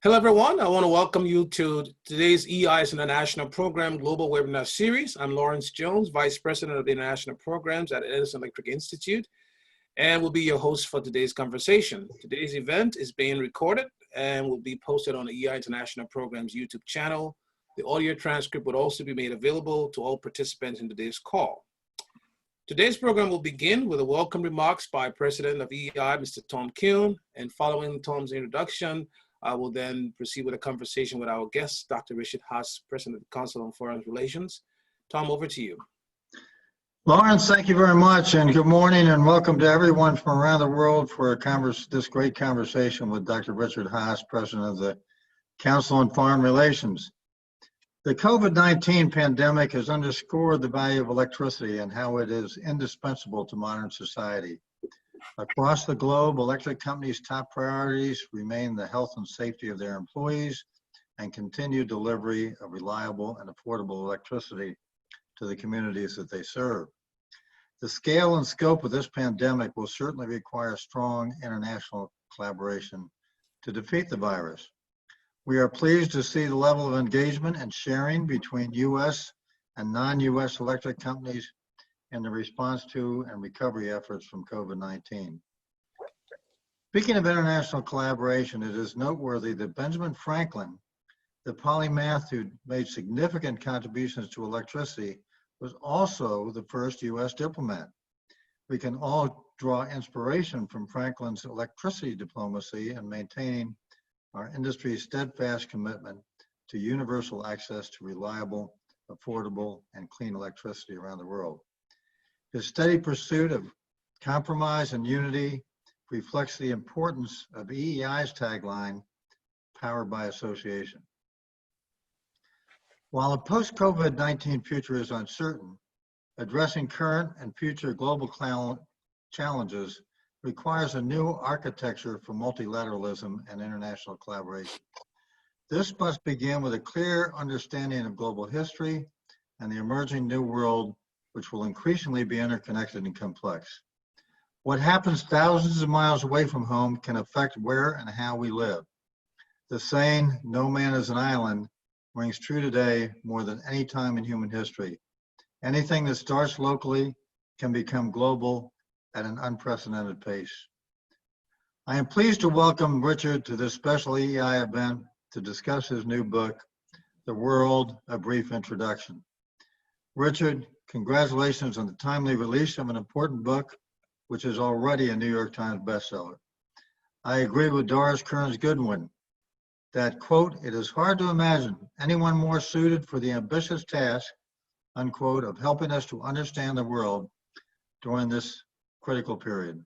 Hello, everyone. I want to welcome you to today's EI's International Program Global Webinar Series. I'm Lawrence Jones, Vice President of the International Programs at Edison Electric Institute, and will be your host for today's conversation. Today's event is being recorded and will be posted on the EI International Programs YouTube channel. The audio transcript would also be made available to all participants in today's call. Today's program will begin with a welcome remarks by President of EI, Mr. Tom Kuhn, and following Tom's introduction, I will then proceed with a conversation with our guest, Dr. Richard Haass, President of the Council on Foreign Relations. Tom, over to you. Lawrence, thank you very much, and good morning, and welcome to everyone from around the world for this great conversation with Dr. Richard Haass, President of the Council on Foreign Relations. The COVID-19 pandemic has underscored the value of electricity and how it is indispensable to modern society. Across the globe, electric companies' top priorities remain the health and safety of their employees and continued delivery of reliable and affordable electricity to the communities that they serve. The scale and scope of this pandemic will certainly require strong international collaboration to defeat the virus. We are pleased to see the level of engagement and sharing between U.S. and non-U.S. electric companies in the response to and recovery efforts from COVID-19. Speaking of international collaboration, it is noteworthy that Benjamin Franklin, the polymath who made significant contributions to electricity, was also the first U.S. diplomat. We can all draw inspiration from Franklin's electricity diplomacy and maintaining our industry's steadfast commitment to universal access to reliable, affordable, and clean electricity around the world. His steady pursuit of compromise and unity reflects the importance of EEI's tagline, powered by association. While a post-COVID-19 future is uncertain, addressing current and future global challenges requires a new architecture for multilateralism and international collaboration. This must begin with a clear understanding of global history and the emerging new world, which will increasingly be interconnected and complex. What happens thousands of miles away from home can affect where and how we live. The saying, "No man is an island," rings true today more than any time in human history. Anything that starts locally can become global at an unprecedented pace. I am pleased to welcome Richard to this special EEI event to discuss his new book, The World, A Brief Introduction. Richard, congratulations on the timely release of an important book, which is already a New York Times bestseller. I agree with Doris Kearns Goodwin that, quote, "It is hard to imagine anyone more suited for the ambitious task," unquote, "of helping us to understand the world during this critical period."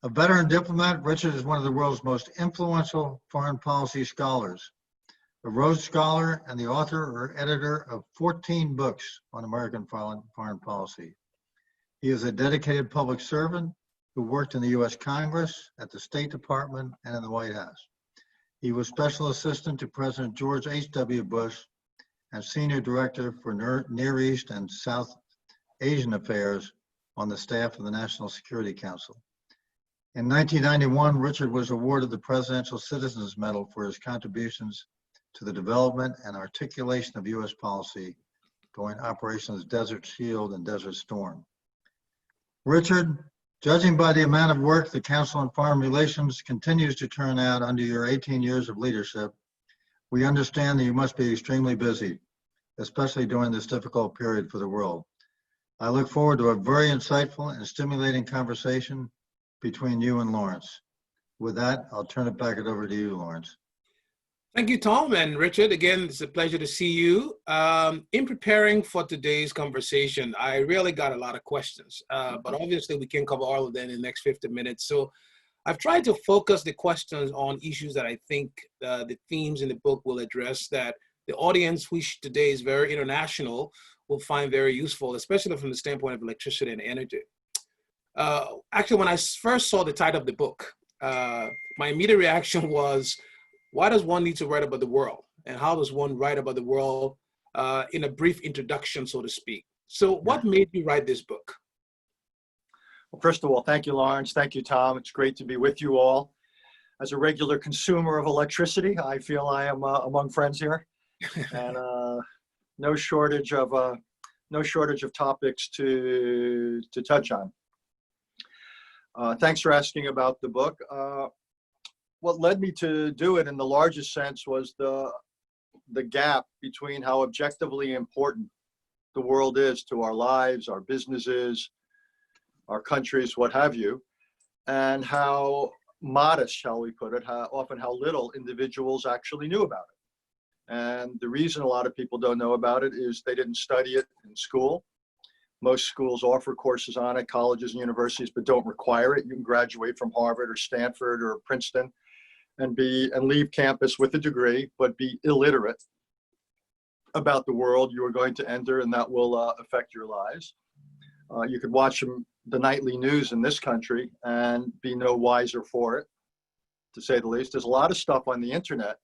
A veteran diplomat, Richard is one of the world's most influential foreign policy scholars, a Rhodes Scholar and the author or editor of 14 books on American foreign policy. He is a dedicated public servant who worked in the U.S. Congress, at the State Department, and in the White House. He was Special Assistant to President George H.W. Bush and Senior Director for Near East and South Asian Affairs on the staff of the National Security Council. In 1991, Richard was awarded the Presidential Citizens Medal for his contributions to the development and articulation of U.S. policy during Operations Desert Shield and Desert Storm. Richard, judging by the amount of work the Council on Foreign Relations continues to turn out under your 18 years of leadership, we understand that you must be extremely busy, especially during this difficult period for the world. I look forward to a very insightful and stimulating conversation between you and Lawrence. With that, I'll turn it back over to you, Lawrence. Thank you, Tom, and Richard. Again, it's a pleasure to see you. In preparing for today's conversation, I really got a lot of questions, but obviously we can't cover all of them in the next 50 minutes. So I've tried to focus the questions on issues that I think the themes in the book will address that the audience, which today is very international, will find very useful, especially from the standpoint of electricity and energy. Actually, when I first saw the title of the book, my immediate reaction was, why does one need to write about the world? And how does one write about the world in a brief introduction, so to speak? So what made you write this book? Well, first of all, thank you, Lawrence. Thank you, Tom. It's great to be with you all. as a regular consumer of electricity, I feel I am among friends here, and no shortage of topics to touch on. Thanks for asking about the book. What led me to do it in the largest sense was the gap between how objectively important the world is to our lives, our businesses, our countries, what have you, and how modest, shall we put it, how little individuals actually knew about it. And the reason a lot of people don't know about it is they didn't study it in school. Most schools offer courses on it, colleges and universities, but don't require it. You can graduate from Harvard or Stanford or Princeton and leave campus with a degree, but be illiterate about the world you are going to enter, and that will affect your lives. You could watch the nightly news in this country and be no wiser for it, to say the least. There's a lot of stuff on the internet,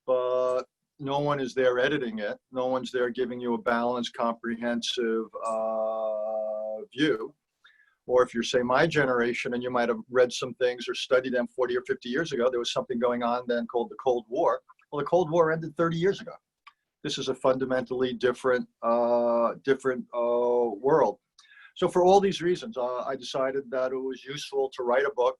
but no one is there editing it. No one's there giving you a balanced, comprehensive view. Or if you're, say, my generation, and you might have read some things or studied them 40 or 50 years ago, there was something going on then called the Cold War. Well, the Cold War ended 30 years ago. This is a fundamentally different world. So for all these reasons, I decided that it was useful to write a book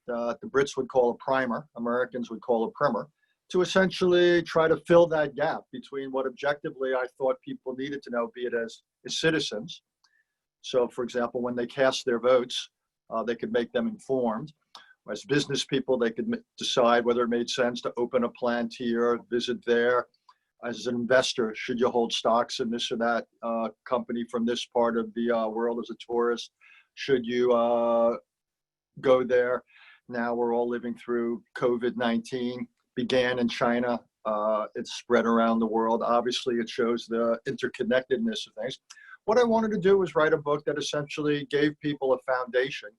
that the Brits would call a primer, Americans would call a primer, to essentially try to fill that gap between what objectively I thought people needed to know, be it as citizens. So for example, when they cast their votes, they could make them informed. As business people, they could decide whether it made sense to open a plant here, visit there. As an investor, should you hold stocks in this or that company from this part of the world? As a tourist, should you go there? Now we're all living through COVID-19, began in China. It's spread around the world. Obviously, it shows the interconnectedness of things. What I wanted to do was write a book that essentially gave people a foundation,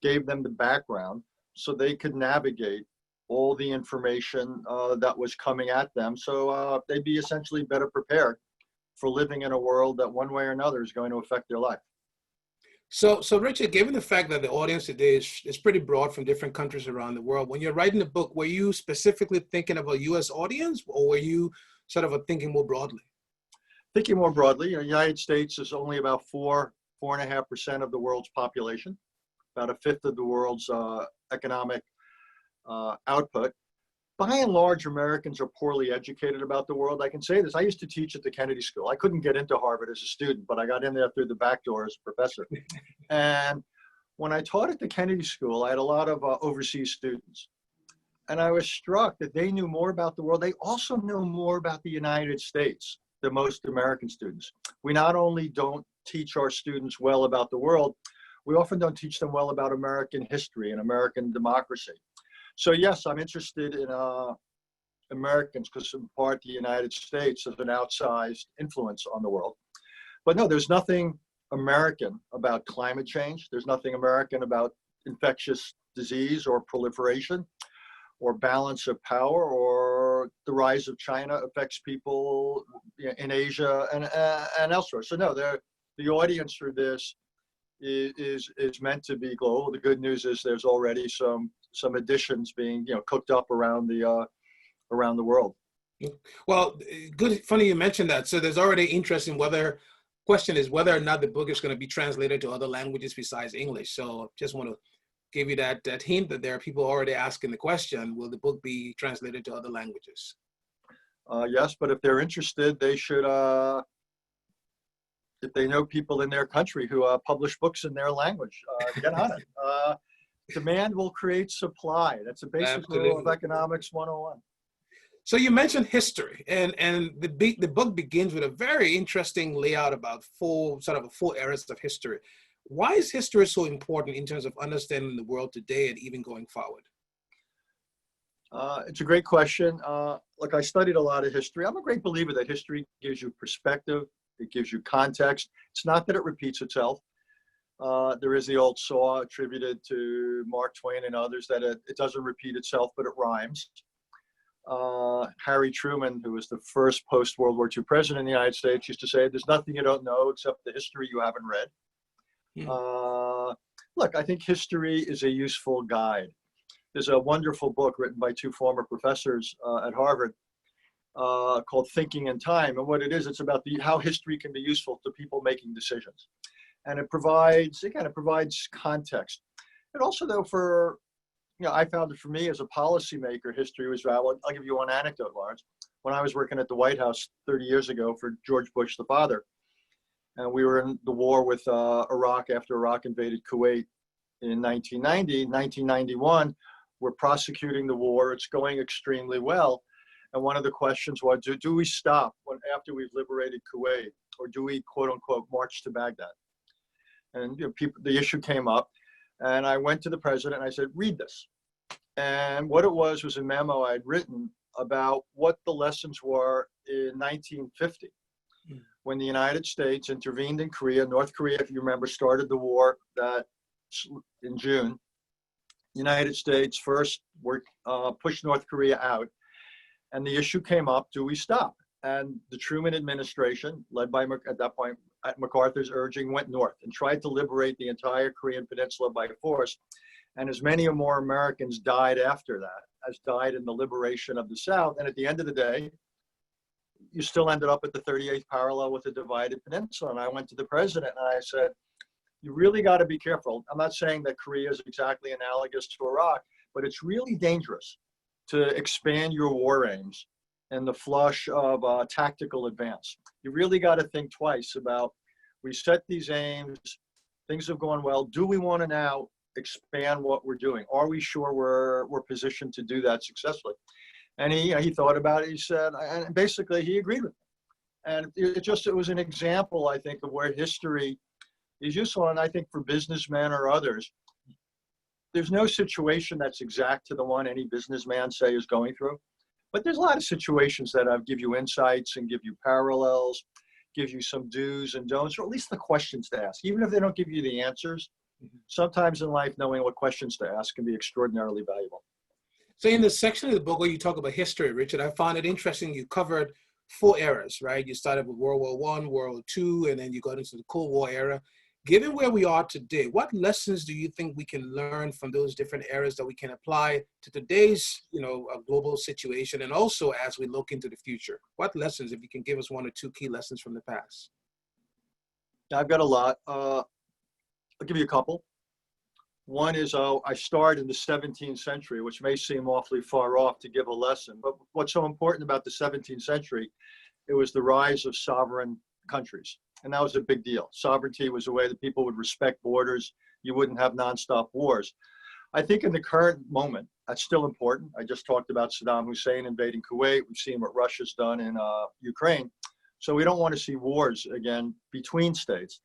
gave them the background, so they could navigate all the information that was coming at them. So they'd be essentially better prepared for living in a world that one way or another is going to affect their life. So Richard, given the fact that the audience today is pretty broad from different countries around the world, when you're writing the book, were you specifically thinking of a U.S. audience, or were you sort of thinking more broadly? Thinking more broadly, the United States is only about 4.5% of the world's population, about a fifth of the world's economic output. By and large, Americans are poorly educated about the world. I can say this. I used to teach at the Kennedy School. I couldn't get into Harvard as a student, but I got in there through the back door as a professor. And when I taught at the Kennedy School, I had a lot of overseas students. And I was struck that they knew more about the world. They also knew more about the United States than most American students. We not only don't teach our students well about the world, we often don't teach them well about American history and American democracy. So yes, I'm interested in Americans because in part the United States has an outsized influence on the world. But no, there's nothing American about climate change. There's nothing American about infectious disease or proliferation or balance of power, or the rise of China affects people in Asia and elsewhere. So no, the audience for this is meant to be global. The good news is there's already some additions being cooked up around the world. Well, good, funny you mentioned that. So there's already interest in question is whether or not the book is going to be translated to other languages besides English. So just want to give you that hint that there are people already asking the question, will the book be translated to other languages? Yes, but if they're interested, they should, if they know people in their country who publish books in their language, get on it. Demand will create supply. That's a basic rule of economics 101. So you mentioned history, and the book begins with a very interesting layout about four eras of history. Why is history so important in terms of understanding the world today and even going forward? It's a great question. Look, I studied a lot of history. I'm a great believer that history gives you perspective. It gives you context. It's not that it repeats itself. There is the old saw attributed to Mark Twain and others that it doesn't repeat itself, but it rhymes. Harry Truman, who was the first post-World War II president in the United States, used to say, there's nothing you don't know except the history you haven't read. Look, I think history is a useful guide. There's a wonderful book written by two former professors at Harvard called Thinking in Time. And what it is, it's about how history can be useful to people making decisions. And it provides context. And also, though, I found it for me as a policymaker, history was valuable. I'll give you one anecdote, Lawrence. When I was working at the White House 30 years ago for George Bush, the father, and we were in the war with Iraq after Iraq invaded Kuwait in 1990, 1991, we're prosecuting the war. It's going extremely well. And one of the questions was, do we stop after we've liberated Kuwait, or do we, quote unquote, march to Baghdad? And the issue came up, and I went to the president and I said, read this. And what it was a memo I'd written about what the lessons were in 1950, when the United States intervened in Korea. North Korea, if you remember, started the war in June. United States first pushed North Korea out, and the issue came up, do we stop? And the Truman administration, led by, at that point, at MacArthur's urging, went north and tried to liberate the entire Korean peninsula by force. And as many or more Americans died after that, as died in the liberation of the South. And at the end of the day, you still ended up at the 38th parallel with the divided peninsula. And I went to the president and I said, you really got to be careful. I'm not saying that Korea is exactly analogous to Iraq, but it's really dangerous to expand your war aims in the flush of tactical advance. You really got to think twice about, we set these aims, things have gone well. Do we want to now expand what we're doing? Are we sure we're positioned to do that successfully? And he thought about it. He said, and basically he agreed with me. And it was an example, I think, of where history is useful. And I think for businessmen or others, there's no situation that's exact to the one any businessman, say, is going through. But there's a lot of situations that give you insights and give you parallels, give you some do's and don'ts, or at least the questions to ask. Even if they don't give you the answers, sometimes in life, knowing what questions to ask can be extraordinarily valuable. So in the section of the book where you talk about history, Richard, I found it interesting. You covered 4 eras, right? You started with World War I, World War II, and then you got into the Cold War era. Given where we are today, what lessons do you think we can learn from those different eras that we can apply to today's, global situation, and also as we look into the future? What lessons, if you can give us 1 or 2 key lessons from the past? I've got a lot. I'll give you a couple. One is, I start in the 17th century, which may seem awfully far off to give a lesson, but what's so important about the 17th century, it was the rise of sovereign countries. And that was a big deal. Sovereignty was a way that people would respect borders. You wouldn't have nonstop wars. I think in the current moment, that's still important. I just talked about Saddam Hussein invading Kuwait. We've seen what Russia's done in Ukraine. So we don't want to see wars again between states.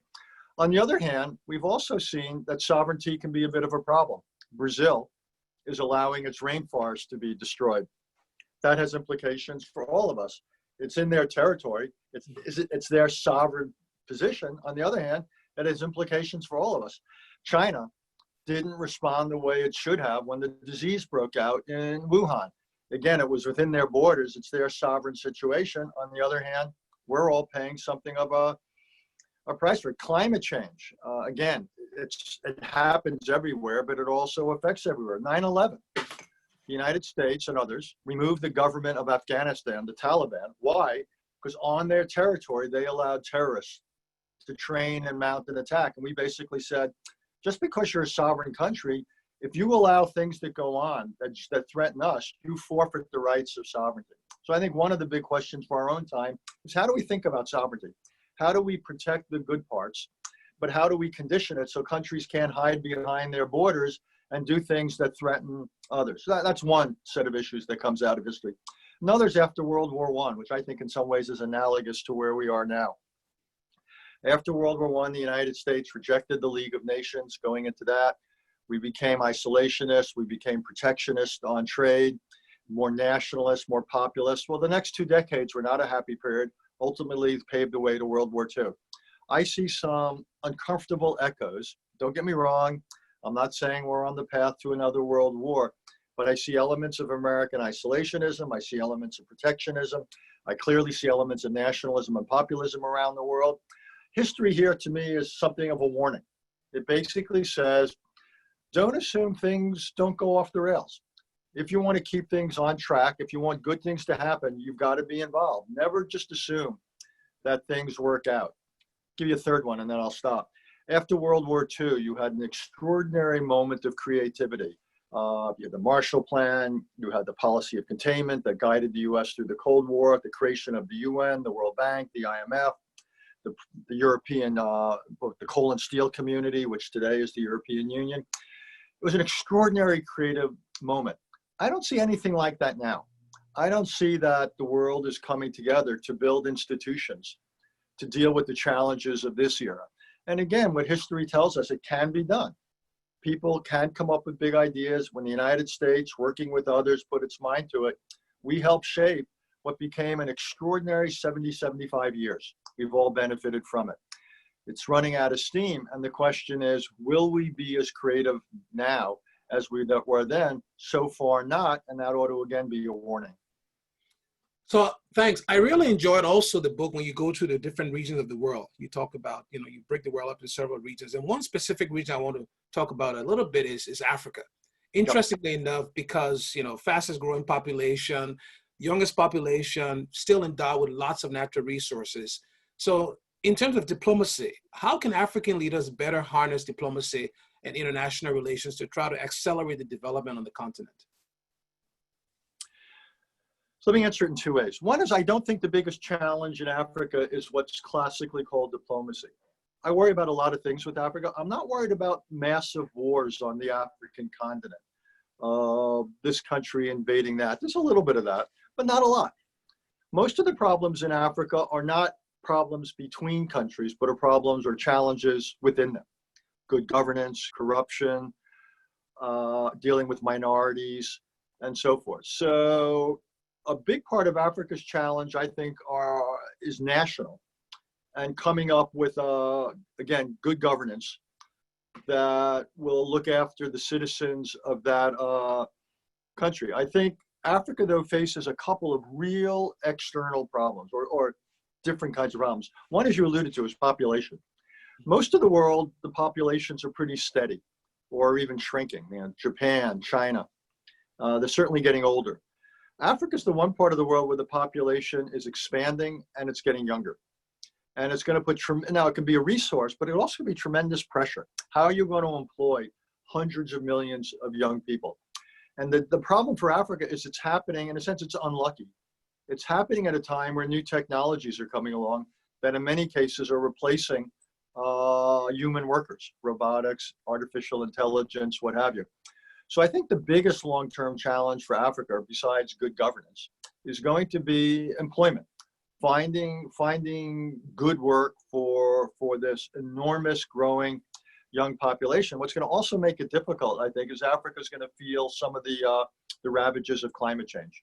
On the other hand, we've also seen that sovereignty can be a bit of a problem. Brazil is allowing its rainforest to be destroyed. That has implications for all of us. It's in their territory. It's their sovereign position. On the other hand, it has implications for all of us. China didn't respond the way it should have when the disease broke out in Wuhan. Again, it was within their borders. It's their sovereign situation. On the other hand, we're all paying something of a price for it. Climate change. Again, it happens everywhere, but it also affects everywhere. 9/11. The United States and others removed the government of Afghanistan, the Taliban. Why? Because on their territory, they allowed terrorists to train and mount an attack. And we basically said, just because you're a sovereign country, if you allow things that go on that threaten us, you forfeit the rights of sovereignty. So I think one of the big questions for our own time is, how do we think about sovereignty? How do we protect the good parts, but how do we condition it so countries can't hide behind their borders and do things that threaten others? So that's one set of issues that comes out of history. Another's after World War I, which I think in some ways is analogous to where we are now. After World War I, the United States rejected the League of Nations. Going into that, we became isolationist, we became protectionist on trade, more nationalist, more populist. Well, the next 2 decades were not a happy period, ultimately paved the way to World War II. I see some uncomfortable echoes. Don't get me wrong, I'm not saying we're on the path to another world war, but I see elements of American isolationism, I see elements of protectionism, I clearly see elements of nationalism and populism around the world. History here to me is something of a warning. It basically says, don't assume things don't go off the rails. If you want to keep things on track, if you want good things to happen, you've got to be involved. Never just assume that things work out. Give you a third one and then I'll stop. After World War II, you had an extraordinary moment of creativity. You had the Marshall Plan, you had the policy of containment that guided the US through the Cold War, the creation of the UN, the World Bank, the IMF, the European, the coal and steel community, which today is the European Union. It was an extraordinary creative moment. I don't see anything like that now. I don't see that the world is coming together to build institutions to deal with the challenges of this era. And again, what history tells us, it can be done. People can come up with big ideas. When the United States, working with others, put its mind to it, we helped shape what became an extraordinary 70, 75 years. We've all benefited from it. It's running out of steam. And the question is, will we be as creative now as we were then? So far not, and that ought to again be a warning. So thanks. I really enjoyed also the book when you go to the different regions of the world. You talk about, you break the world up into several regions. And one specific region I want to talk about a little bit is Africa. Interestingly enough, because, fastest growing population, youngest population, still endowed with lots of natural resources. So in terms of diplomacy, how can African leaders better harness diplomacy and international relations to try to accelerate the development on the continent? So let me answer it in two ways. One is, I don't think the biggest challenge in Africa is what's classically called diplomacy. I worry about a lot of things with Africa. I'm not worried about massive wars on the African continent. This country invading that. There's a little bit of that, but not a lot. Most of the problems in Africa are not problems between countries, but are problems or challenges within them. Good governance, corruption, dealing with minorities, and so forth. So a big part of Africa's challenge, I think, is national, and coming up with, again, good governance that will look after the citizens of that country. I think Africa, though, faces a couple of real external problems, or different kinds of problems. One, as you alluded to, is population. Most of the world, the populations are pretty steady, or even shrinking. Japan, China, they're certainly getting older. Africa's the one part of the world where the population is expanding and it's getting younger. And it's going to put, now it can be a resource, but it also can be tremendous pressure. How are you going to employ hundreds of millions of young people? And the problem for Africa is it's happening, in a sense, it's unlucky. It's happening at a time where new technologies are coming along that in many cases are replacing human workers, robotics, artificial intelligence, what have you. So I think the biggest long-term challenge for Africa, besides good governance, is going to be employment. Finding good work for this enormous growing young population. What's going to also make it difficult, I think, is Africa is going to feel some of the ravages of climate change.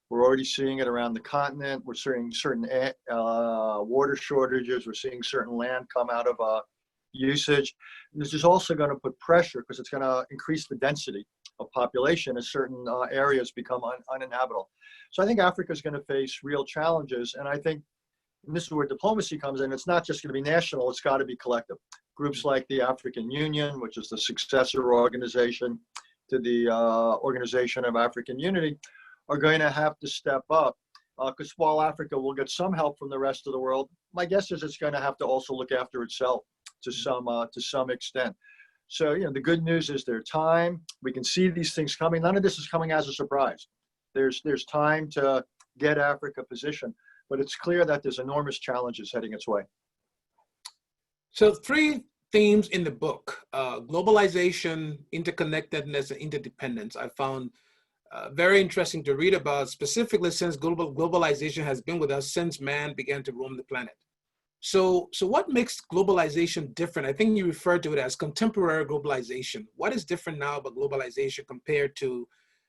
We're already seeing it around the continent. We're seeing certain water shortages. We're seeing certain land come out of usage. This is also going to put pressure because it's going to increase the density of population as certain areas become uninhabitable. So I think Africa is going to face real challenges. And I think, and this is where diplomacy comes in, it's not just going to be national, it's got to be collective. Groups like the African Union, which is the successor organization to the Organization of African Unity, are going to have to step up. Because while Africa will get some help from the rest of the world, my guess is it's going to have to also look after itself to some extent. So, the good news is there's time. We can see these things coming. None of this is coming as a surprise. There's time to get Africa positioned, but it's clear that there's enormous challenges heading its way. So 3 themes in the book, globalization, interconnectedness, and interdependence, I found very interesting to read about, specifically since globalization has been with us since man began to roam the planet. So what makes globalization different? I think you referred to it as contemporary globalization. What is different now about globalization compared to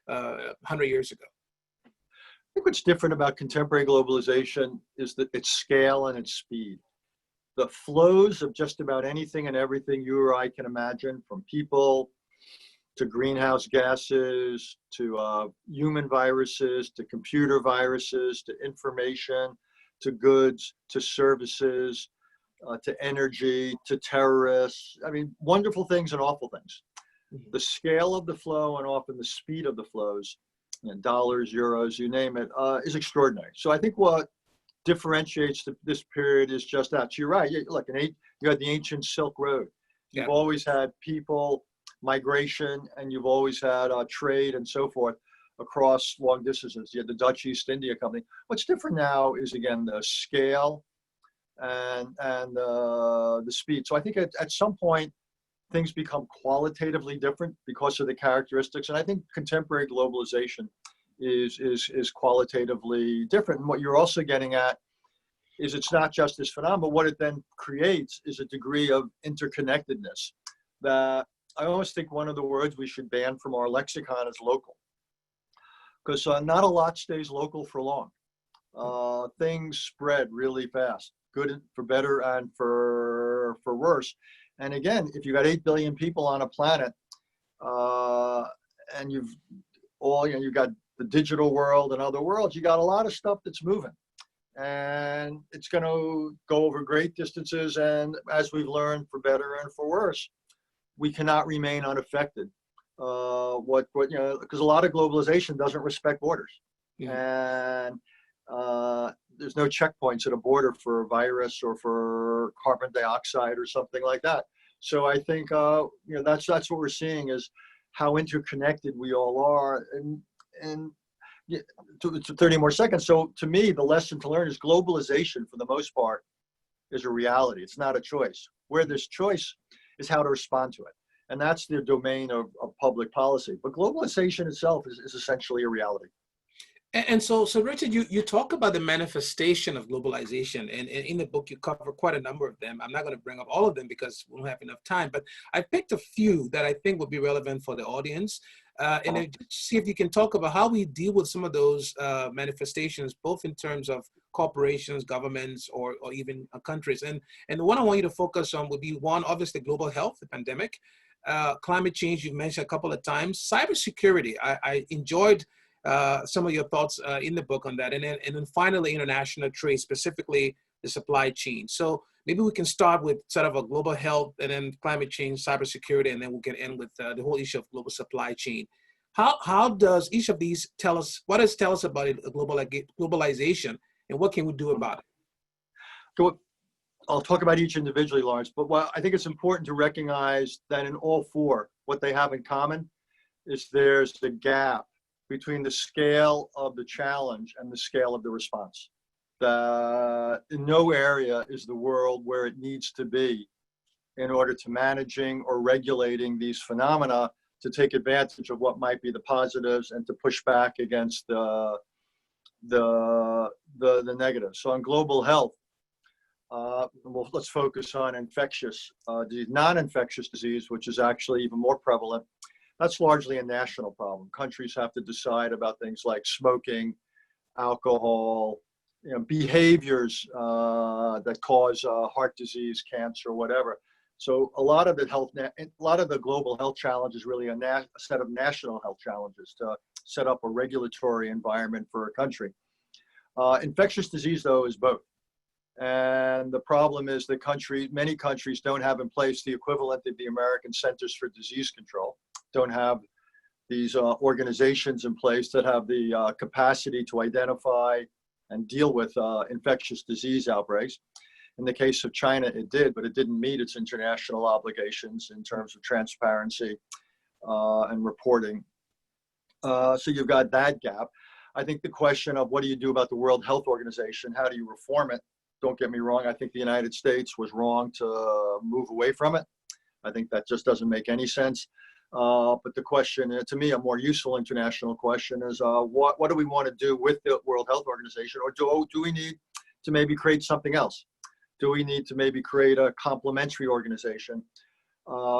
100 years ago? I think what's different about contemporary globalization is that its scale and its speed. The flows of just about anything and everything you or I can imagine, from people to greenhouse gases, to human viruses, to computer viruses, to information, to goods, to services, to energy, to terrorists. I mean, wonderful things and awful things. the scale of the flow and often the speed of the flows, dollars, euros, you name it, is extraordinary. So I think what differentiates this period is just that. So you're right. Look, you had the ancient Silk Road. You've always had people, migration, and you've always had trade and so forth across long distances. You had the Dutch East India Company. What's different now is, again, the scale and the speed. So I think at some point, things become qualitatively different because of the characteristics. And I think contemporary globalization is qualitatively different. And what you're also getting at is it's not just this phenomenon, but what it then creates is a degree of interconnectedness that I almost think one of the words we should ban from our lexicon is local, because not a lot stays local for long. Things spread really fast, good for better and for worse. And again, if you got 8 billion people on a planet, and you've got the digital world and other worlds, you got a lot of stuff that's moving. And it's going to go over great distances. And as we've learned, for better and for worse, we cannot remain unaffected. Because a lot of globalization doesn't respect borders. And there's no checkpoints at a border for a virus or for carbon dioxide or something like that. So I think that's what we're seeing is how interconnected we all are. And 30 more seconds. So to me, the lesson to learn is globalization, for the most part, is a reality. It's not a choice. Where there's choice is how to respond to it. And that's the domain of public policy. But globalization itself is essentially a reality. And so Richard, you talk about the manifestation of globalization, and in the book you cover quite a number of them. I'm not going to bring up all of them because we don't have enough time, but I picked a few that I think would be relevant for the audience. And then see if you can talk about how we deal with some of those manifestations, both in terms of corporations, governments, or even countries. And the one I want you to focus on would be one, obviously, global health, the pandemic, climate change, you've mentioned a couple of times, cybersecurity. I enjoyed some of your thoughts in the book on that. And then finally, international trade, specifically the supply chain. So maybe we can start with sort of a global health, and then climate change, cybersecurity, and then we can end with the whole issue of global supply chain. How does each of these tell us about it, globalization, and what can we do about it? So I'll talk about each individually, Lawrence, but I think it's important to recognize that in all four, what they have in common is there's the gap between the scale of the challenge and the scale of the response. In no area is the world where it needs to be in order to managing or regulating these phenomena to take advantage of what might be the positives and to push back against the negatives. So on global health, let's focus on infectious disease, non-infectious disease, which is actually even more prevalent. That's largely a national problem. Countries have to decide about things like smoking, alcohol, behaviors that cause heart disease, cancer, whatever. So a lot of the global health challenge is really a set of national health challenges to set up a regulatory environment for a country. Infectious disease, though, is both. And the problem is that many countries don't have in place the equivalent of the American Centers for Disease Control, don't have these organizations in place that have the capacity to identify and deal with infectious disease outbreaks. In the case of China, it did, but it didn't meet its international obligations in terms of transparency and reporting. So you've got that gap. I think the question of what do you do about the World Health Organization, how do you reform it? Don't get me wrong, I think the United States was wrong to move away from it. I think that just doesn't make any sense. But the question, to me, a more useful international question is what do we want to do with the World Health Organization? Or do we need to maybe create something else? Do we need to maybe create a complementary organization?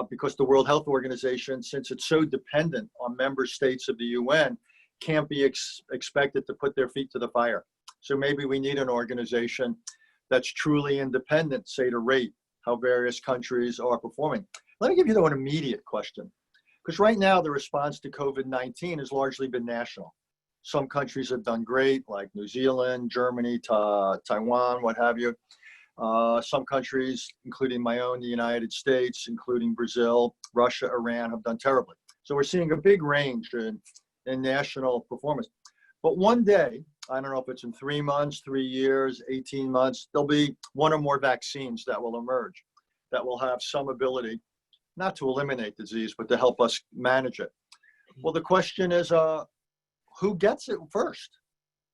Because the World Health Organization, since it's so dependent on member states of the UN, can't be expected to put their feet to the fire. So maybe we need an organization that's truly independent, say, to rate how various countries are performing. Let me give you, though, an immediate question. Because right now, the response to COVID-19 has largely been national. Some countries have done great, like New Zealand, Germany, Taiwan, what have you. Some countries, including my own, the United States, including Brazil, Russia, Iran, have done terribly. So we're seeing a big range in national performance. But one day, I don't know if it's in 3 months, 3 years, 18 months, there'll be one or more vaccines that will emerge that will have some ability, not to eliminate disease, but to help us manage it. Well, the question is, who gets it first?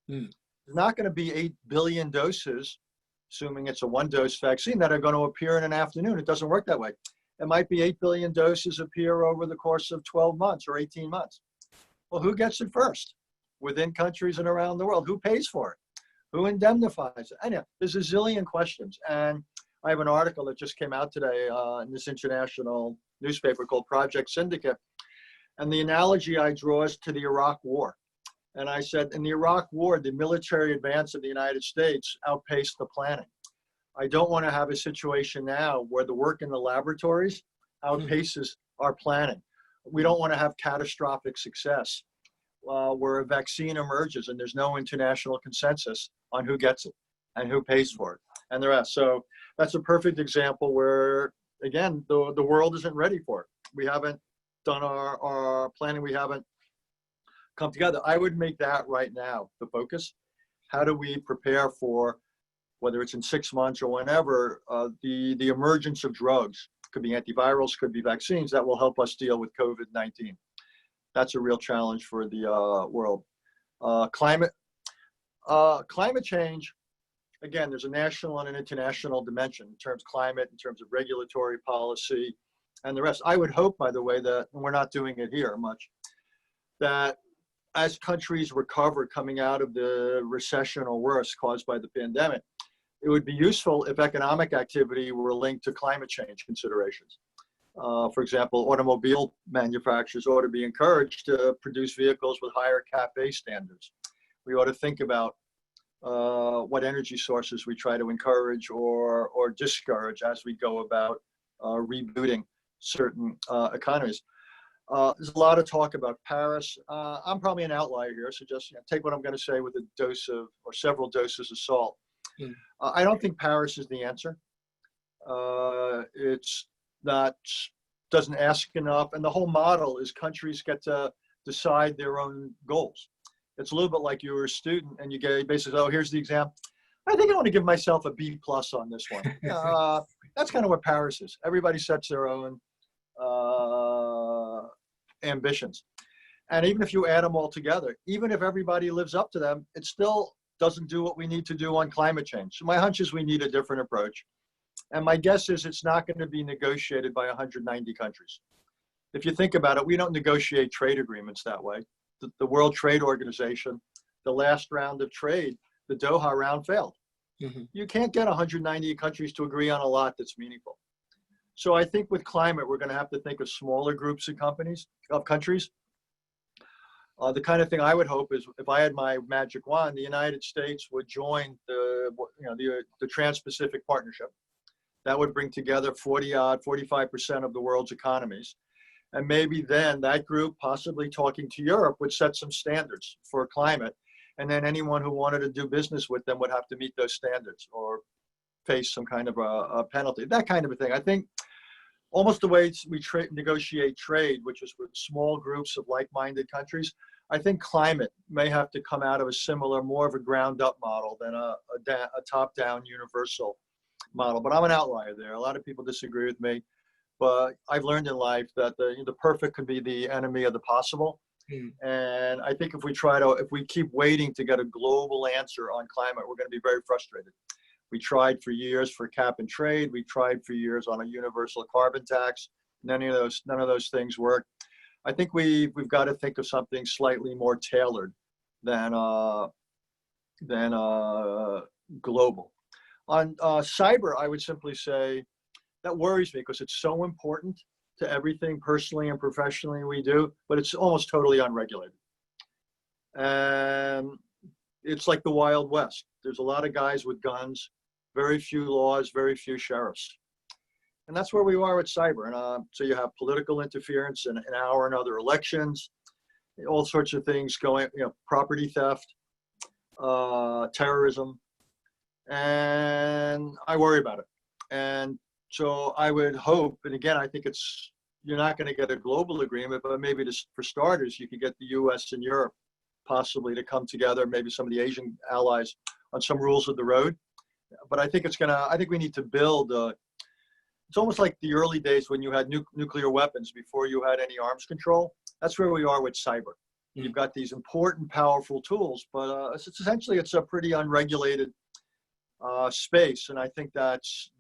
There's not going to be 8 billion doses, assuming it's a 1-dose vaccine, that are going to appear in an afternoon. It doesn't work that way. It might be 8 billion doses appear over the course of 12 months or 18 months. Well, who gets it first? Within countries and around the world, who pays for it? Who indemnifies it? Anyway, there's a zillion questions. And I have an article that just came out today in this international newspaper called Project Syndicate. And the analogy I draw is to the Iraq War. And I said, in the Iraq War, the military advance of the United States outpaced the planning. I don't want to have a situation now where the work in the laboratories outpaces our planning. We don't want to have catastrophic success where a vaccine emerges and there's no international consensus on who gets it and who pays for it and the rest. So that's a perfect example where, again, the world isn't ready for it. We haven't done our planning. We haven't come together. I would make that right now the focus. How do we prepare for, whether it's in 6 months or whenever, the emergence of drugs? Could be antivirals, could be vaccines that will help us deal with COVID-19. That's a real challenge for the world. Climate change, again, there's a national and an international dimension in terms of climate, in terms of regulatory policy, and the rest. I would hope, by the way, that, and we're not doing it here much, that as countries recover coming out of the recession or worse caused by the pandemic, it would be useful if economic activity were linked to climate change considerations. For example, automobile manufacturers ought to be encouraged to produce vehicles with higher CAFE standards. We ought to think about what energy sources we try to encourage or discourage as we go about rebooting certain economies. There's a lot of talk about Paris. I'm probably an outlier here, so just take what I'm going to say with a dose of, or several doses of salt. I don't think Paris is the answer. It's not, doesn't ask enough, and the whole model is countries get to decide their own goals. It's a little bit like you were a student and you get basically, oh, here's the exam. I think I want to give myself a B+ on this one. That's kind of what Paris is. Everybody sets their own ambitions. And even if you add them all together, even if everybody lives up to them, it still doesn't do what we need to do on climate change. So my hunch is we need a different approach. And my guess is it's not going to be negotiated by 190 countries. If you think about it, we don't negotiate trade agreements that way. The World Trade Organization, the last round of trade, the Doha round failed. You can't get 190 countries to agree on a lot that's meaningful. So I think with climate, we're going to have to think of smaller groups of countries. The kind of thing I would hope is if I had my magic wand, the United States would join the Trans-Pacific Partnership. That would bring together 45% of the world's economies. And maybe then that group, possibly talking to Europe, would set some standards for climate. And then anyone who wanted to do business with them would have to meet those standards or face some kind of a penalty, that kind of a thing. I think almost the way we negotiate trade, which is with small groups of like-minded countries, I think climate may have to come out of a similar, more of a ground-up model than a top-down universal model. But I'm an outlier there. A lot of people disagree with me. But I've learned in life that the perfect can be the enemy of the possible. And I think if we keep waiting to get a global answer on climate, we're going to be very frustrated. We tried for years for cap and trade. We tried for years on a universal carbon tax. None of those things work. I think we've got to think of something slightly more tailored than global. On cyber, I would simply say that worries me because it's so important to everything personally and professionally we do, but it's almost totally unregulated. And it's like the Wild West. There's a lot of guys with guns, very few laws, very few sheriffs. And that's where we are with cyber. And so you have political interference in our and other elections, all sorts of things going, property theft, terrorism. and I worry about it. And so I would hope, and again, I think you're not going to get a global agreement, but maybe just for starters, you could get the US and Europe possibly to come together, maybe some of the Asian allies, on some rules of the road. But I think I think we need to build, it's almost like the early days when you had nuclear weapons before you had any arms control. That's where we are with cyber. You've got these important, powerful tools, but essentially it's a pretty unregulated space, and I think that's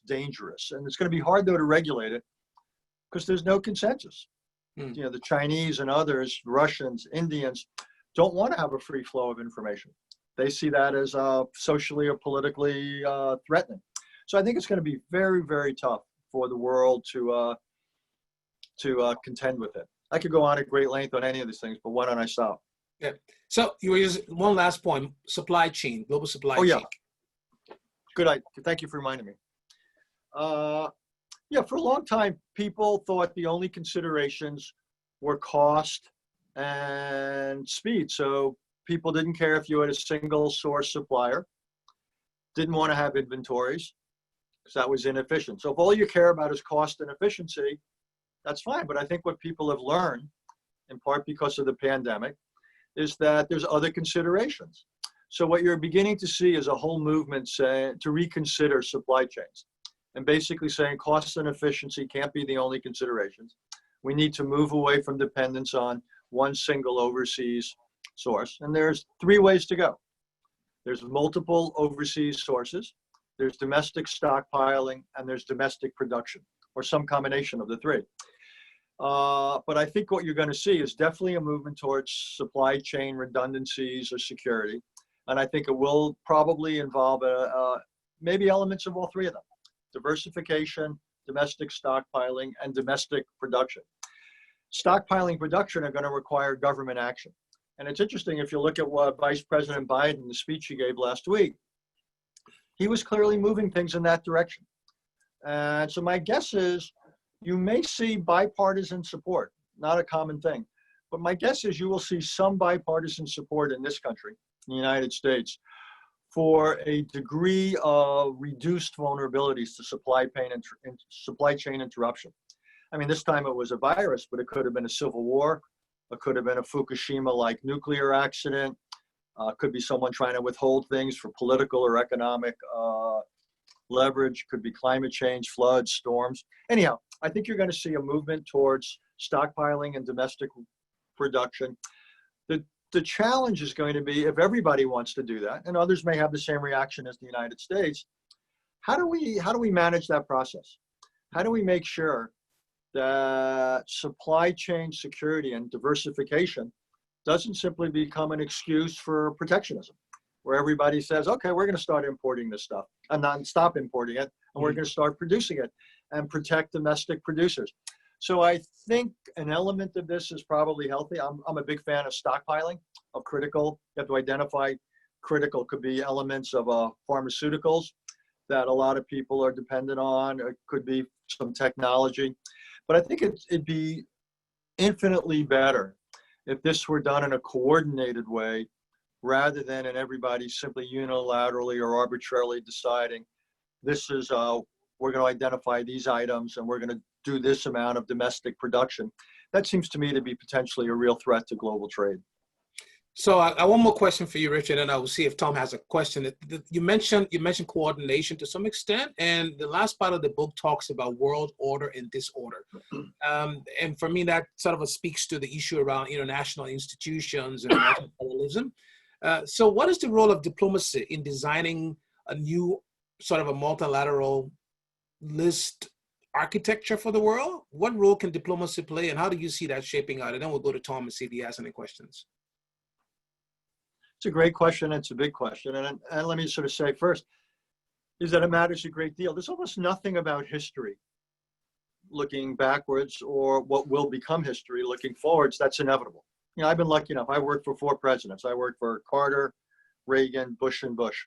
dangerous. And it's going to be hard, though, to regulate it because there's no consensus. You know, the Chinese and others, Russians, Indians, don't want to have a free flow of information. They see that as socially or politically threatening. So I think it's going to be very, very tough for the world to contend with it. I could go on at great length on any of these things, but why don't I stop? Yeah. So you were just one last point: supply chain, global supply chain. Yeah. Good. Thank you for reminding me. Yeah, for a long time, people thought the only considerations were cost and speed. So people didn't care if you had a single source supplier, didn't want to have inventories because that was inefficient. So if all you care about is cost and efficiency, that's fine. But I think what people have learned, in part because of the pandemic, is that there's other considerations. So what you're beginning to see is a whole movement to reconsider supply chains and basically saying cost and efficiency can't be the only considerations. We need to move away from dependence on one single overseas source. And there's three ways to go. There's multiple overseas sources, there's domestic stockpiling, and there's domestic production, or some combination of the three. But I think what you're going to see is definitely a movement towards supply chain redundancies or security. And I think it will probably involve maybe elements of all three of them: diversification, domestic stockpiling, and domestic production. Stockpiling production are going to require government action. And it's interesting, if you look at what Vice President Biden, the speech he gave last week, he was clearly moving things in that direction. And so my guess is you may see bipartisan support, not a common thing, but my guess is you will see some bipartisan support in this country, in the United States, for a degree of reduced vulnerabilities to supply chain interruption. I mean, this time it was a virus, but it could have been a civil war. It could have been a Fukushima-like nuclear accident. Could be someone trying to withhold things for political or economic leverage. Could be climate change, floods, storms. Anyhow, I think you're going to see a movement towards stockpiling and domestic production. The challenge is going to be, if everybody wants to do that, and others may have the same reaction as the United States, how do we manage that process? How do we make sure that supply chain security and diversification doesn't simply become an excuse for protectionism, where everybody says, okay, we're going to start importing this stuff and not stop importing it, and we're going to start producing it and protect domestic producers. So I think an element of this is probably healthy. I'm a big fan of stockpiling, of critical. You have to identify critical, could be elements of pharmaceuticals that a lot of people are dependent on. It could be some technology. But I think it'd be infinitely better if this were done in a coordinated way, rather than in everybody simply unilaterally or arbitrarily deciding this is, we're going to identify these items and we're going to do this amount of domestic production. That seems to me to be potentially a real threat to global trade. So I one more question for you, Richard, and I will see if Tom has a question. You mentioned coordination to some extent, and the last part of the book talks about world order and disorder. And for me, that sort of speaks to the issue around international institutions and multilateralism. So what is the role of diplomacy in designing a new sort of a multilateral list architecture for the world? What role can diplomacy play, and how do you see that shaping out? And then we'll go to Tom and see if he has any questions. It's a great question. It's a big question. And let me sort of say first, is that it matters a great deal. There's almost nothing about history looking backwards or what will become history looking forwards that's inevitable. You know, I've been lucky enough. I worked for 4 presidents. I worked for Carter, Reagan, Bush, and Bush.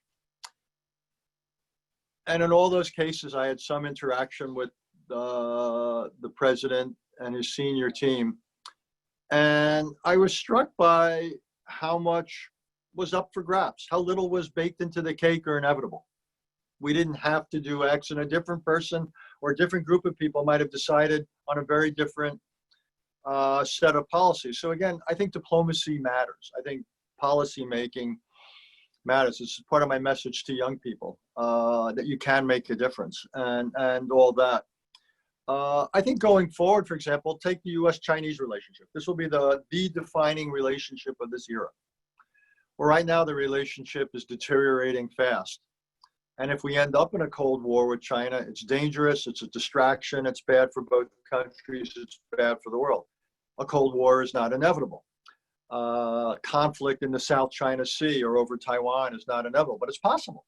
And in all those cases, I had some interaction with the president and his senior team. And I was struck by how much was up for grabs, how little was baked into the cake or inevitable. we didn't have to do X, and a different person or a different group of people might have decided on a very different set of policies. So again, I think diplomacy matters. I think policy making matters. It's part of my message to young people, that you can make a difference and all that. I think going forward, for example, take the U.S.-Chinese relationship. This will be the defining relationship of this era. Well, right now, the relationship is deteriorating fast. And if we end up in a Cold War with China, it's dangerous, it's a distraction, it's bad for both countries, it's bad for the world. A Cold War is not inevitable. Conflict in the South China Sea or over Taiwan is not inevitable, but it's possible.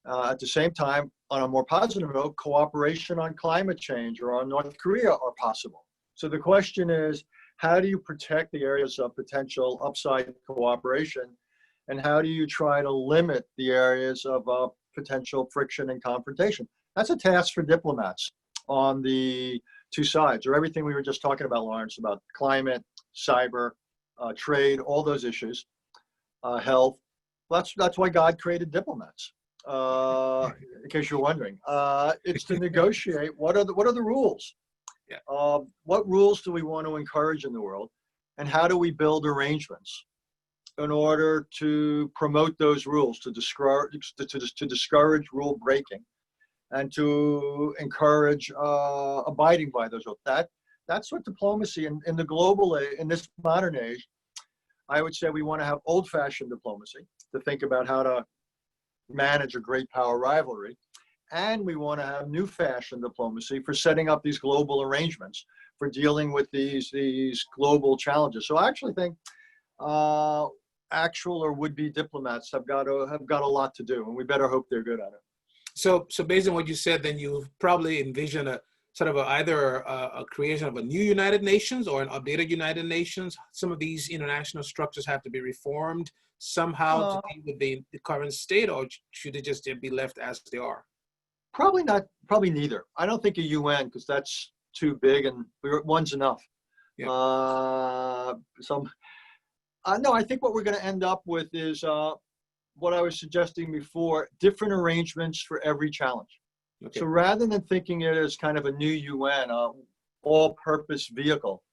At the same time, on a more positive note, cooperation on climate change or on North Korea are possible. So the question is, how do you protect the areas of potential upside cooperation? And how do you try to limit the areas of potential friction and confrontation? That's a task for diplomats on the two sides, or everything we were just talking about, Lawrence, about climate, cyber, trade, all those issues, health. That's why God created diplomats. In case you're wondering, it's to negotiate what are the rules. Yeah. What rules do we want to encourage in the world, and how do we build arrangements in order to promote those rules, to discourage rule breaking, and to encourage abiding by those rules. That's what diplomacy in the global in this modern age. I would say we want to have old-fashioned diplomacy to think about how to manage a great power rivalry. And we want to have new fashion diplomacy for setting up these global arrangements for dealing with these global challenges. So I actually think actual or would-be diplomats have got a lot to do, and we better hope they're good at it. So based on what you said, then you probably envision a sort of either a creation of a new United Nations or an updated United Nations. Some of these international structures have to be reformed somehow to deal with the current state, or should it just be left as they are? Probably not. Probably neither. I don't think a UN, because that's too big, and one's enough. Yeah. No, I think what we're going to end up with is what I was suggesting before: different arrangements for every challenge. Okay. So rather than thinking it as kind of a new UN, all-purpose vehicle,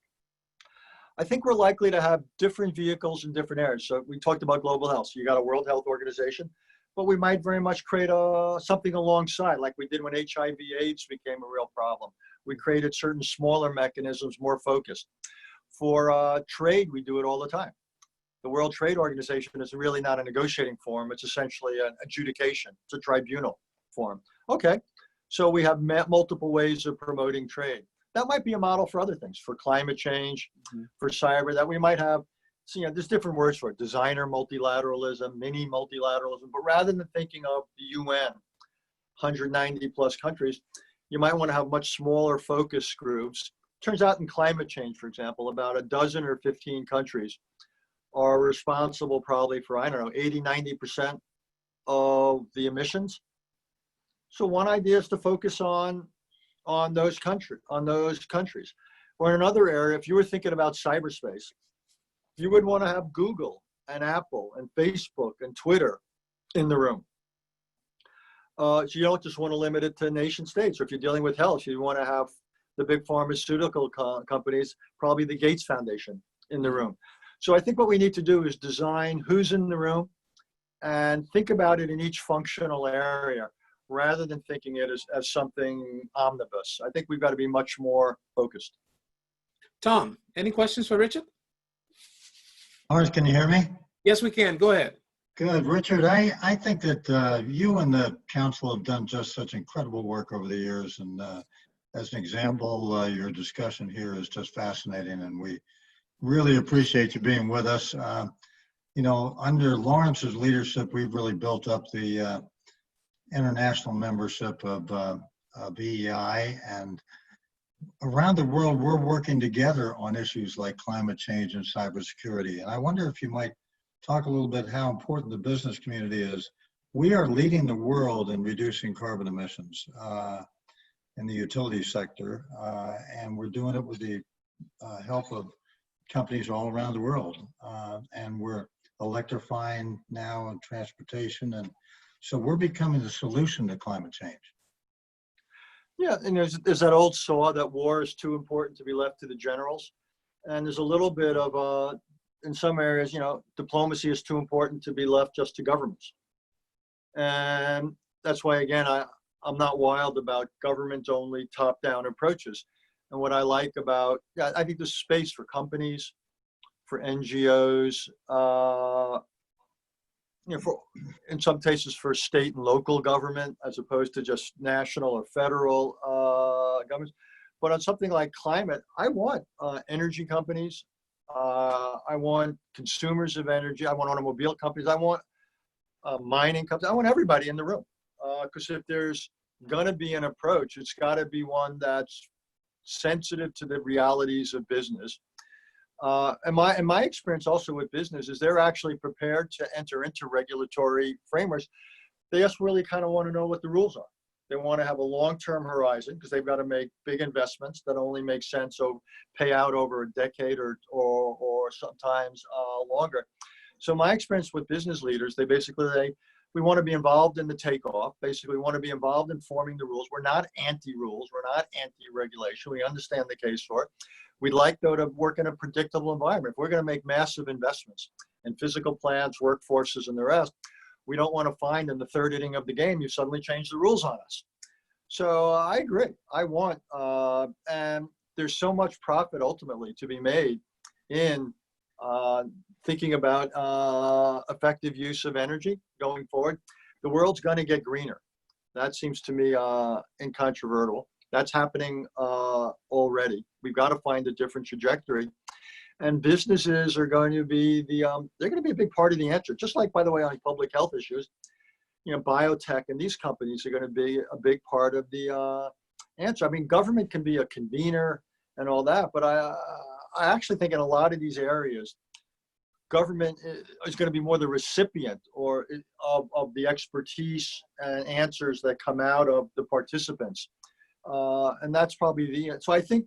I think we're likely to have different vehicles in different areas. So we talked about global health. So you got a World Health Organization, but we might very much create something alongside, like we did when HIV/AIDS became a real problem. We created certain smaller mechanisms, more focused. For trade, we do it all the time. The World Trade Organization is really not a negotiating forum. It's essentially an adjudication. It's a tribunal forum. Okay, so we have multiple ways of promoting trade. That might be a model for other things, for climate change, for cyber, that we might have. So, there's different words for it: designer multilateralism, mini multilateralism. But rather than thinking of the UN, 190 plus countries, you might want to have much smaller focus groups. Turns out in climate change, for example, about a dozen or 15 countries are responsible probably for, 80, 90% of the emissions. So one idea is to focus on those countries. Or in another area, if you were thinking about cyberspace, you would want to have Google and Apple and Facebook and Twitter in the room. So you don't just want to limit it to nation states. Or if you're dealing with health, you want to have the big pharmaceutical companies, probably the Gates Foundation, in the room. So I think what we need to do is design who's in the room and think about it in each functional area, rather than thinking it as something omnibus. I think we've got to be much more focused. Tom, any questions for Richard? Lawrence, can you hear me? Yes, we can. Go ahead. Good. Richard, I think that you and the council have done just such incredible work over the years. And as an example, your discussion here is just fascinating, and we really appreciate you being with us. Under Lawrence's leadership, we've really built up the international membership of EEI, and around the world, we're working together on issues like climate change and cybersecurity. And I wonder if you might talk a little bit how important the business community is. We are leading the world in reducing carbon emissions in the utility sector, and we're doing it with the help of companies all around the world. And we're electrifying now in transportation. And So we're becoming the solution to climate change. Yeah, and there's that old saw that war is too important to be left to the generals. And there's a little bit of, in some areas, diplomacy is too important to be left just to governments. And that's why, again, I'm not wild about government-only top-down approaches. And what I like about, I think there's space for companies, for NGOs, for, in some cases, for state and local government, as opposed to just national or federal governments. But on something like climate, I want energy companies. I want consumers of energy. I want automobile companies. I want mining companies. I want everybody in the room. Because if there's going to be an approach, it's got to be one that's sensitive to the realities of business. And my experience also with business is they're actually prepared to enter into regulatory frameworks. They just really kind of want to know what the rules are. They want to have a long-term horizon because they've got to make big investments that only make sense or pay out over a decade or sometimes longer. So my experience with business leaders, they basically, we want to be involved in the takeoff. Basically, we want to be involved in forming the rules. We're not anti-rules. We're not anti-regulation. We understand the case for it. We'd like, though, to work in a predictable environment. If we're going to make massive investments in physical plants, workforces, and the rest, we don't want to find in the third inning of the game, you suddenly change the rules on us. So I agree. I want, and there's so much profit ultimately to be made in thinking about effective use of energy going forward. The world's going to get greener. That seems to me incontrovertible. That's happening already. We've got to find a different trajectory. And businesses are going to be they're going to be a big part of the answer. Just like, by the way, on public health issues, biotech and these companies are going to be a big part of the answer. I mean, government can be a convener and all that, but I actually think in a lot of these areas, government is going to be more the recipient of the expertise and answers that come out of the participants. And that's probably so I think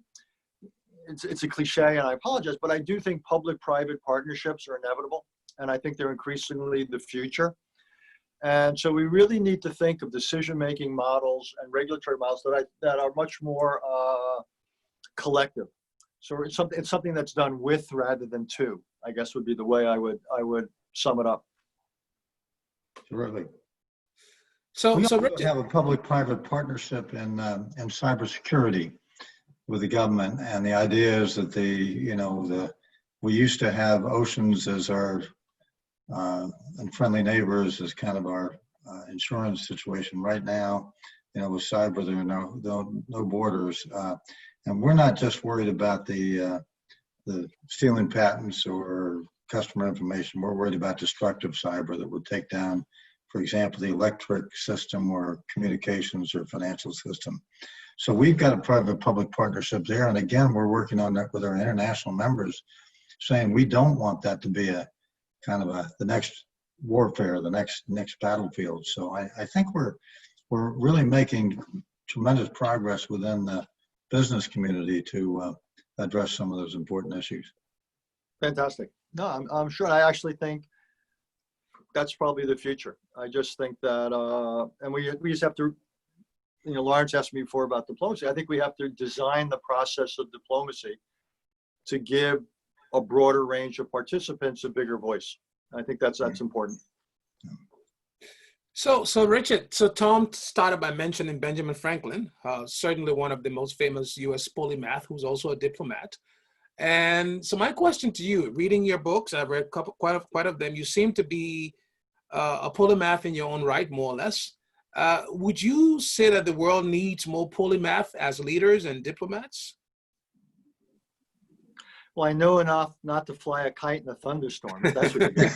it's a cliche and I apologize, but I do think public-private partnerships are inevitable. And I think they're increasingly the future. And so we really need to think of decision-making models and regulatory models that are much more collective. So it's something that's done with rather than to, I guess would be the way I would sum it up. Terrific. So We also Richard, have a public-private partnership in cybersecurity with the government, and the idea is that we used to have oceans as our and friendly neighbors as kind of our insurance situation. Right now, with cyber, there are no borders, and we're not just worried about the stealing patents or customer information. We're worried about destructive cyber that would take down, for example, the electric system or communications or financial system. So we've got a private-public partnership there. And again, we're working on that with our international members, saying we don't want that to be a kind of the next warfare, the next battlefield. So I think we're really making tremendous progress within the business community to address some of those important issues. Fantastic. No, I'm sure. I actually think that's probably the future. I just think that, and we just have to, Lawrence asked me before about diplomacy. I think we have to design the process of diplomacy to give a broader range of participants a bigger voice. I think that's important. So Richard, Tom started by mentioning Benjamin Franklin, certainly one of the most famous U.S. polymath, who's also a diplomat. And so my question to you, reading your books, I've read quite of them, you seem to be a polymath in your own right, more or less. Would you say that the world needs more polymath as leaders and diplomats? Well, I know enough not to fly a kite in a thunderstorm, if that's what you mean.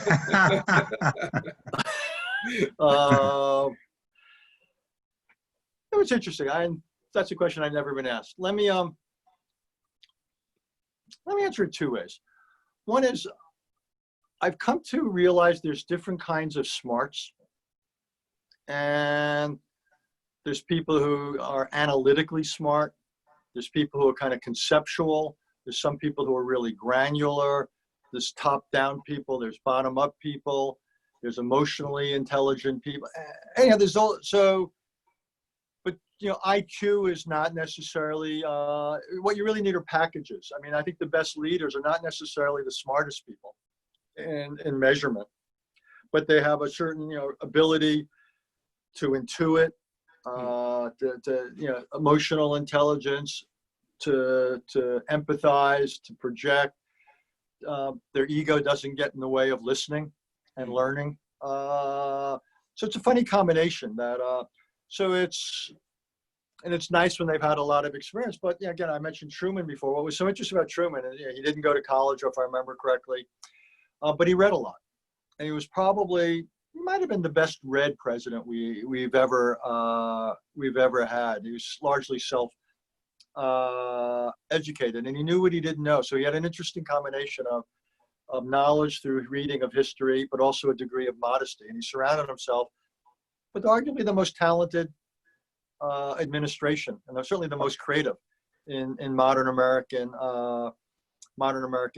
It was interesting. That's a question I've never been asked. Let me answer it two ways. One is, I've come to realize there's different kinds of smarts. And there's people who are analytically smart. There's people who are kind of conceptual. There's some people who are really granular. There's top-down people. There's bottom-up people. There's emotionally intelligent people. Anyhow, there's all, so, but you know, IQ is not necessarily, what you really need are packages. I mean, I think the best leaders are not necessarily the smartest people in measurement, but they have a certain, you know, ability to intuit, you know, emotional intelligence, to empathize, to project. Their ego doesn't get in the way of listening and learning. So it's a funny combination that, so it's nice when they've had a lot of experience. But yeah, again, I mentioned Truman before. What was so interesting about Truman is, you know, he didn't go to college, if I remember correctly, but he read a lot. And he was probably, he might have been the best read president we've ever had. He was largely educated, and he knew what he didn't know. So he had an interesting combination of knowledge through reading of history, but also a degree of modesty. And he surrounded himself with arguably the most talented administration, and certainly the most creative in modern American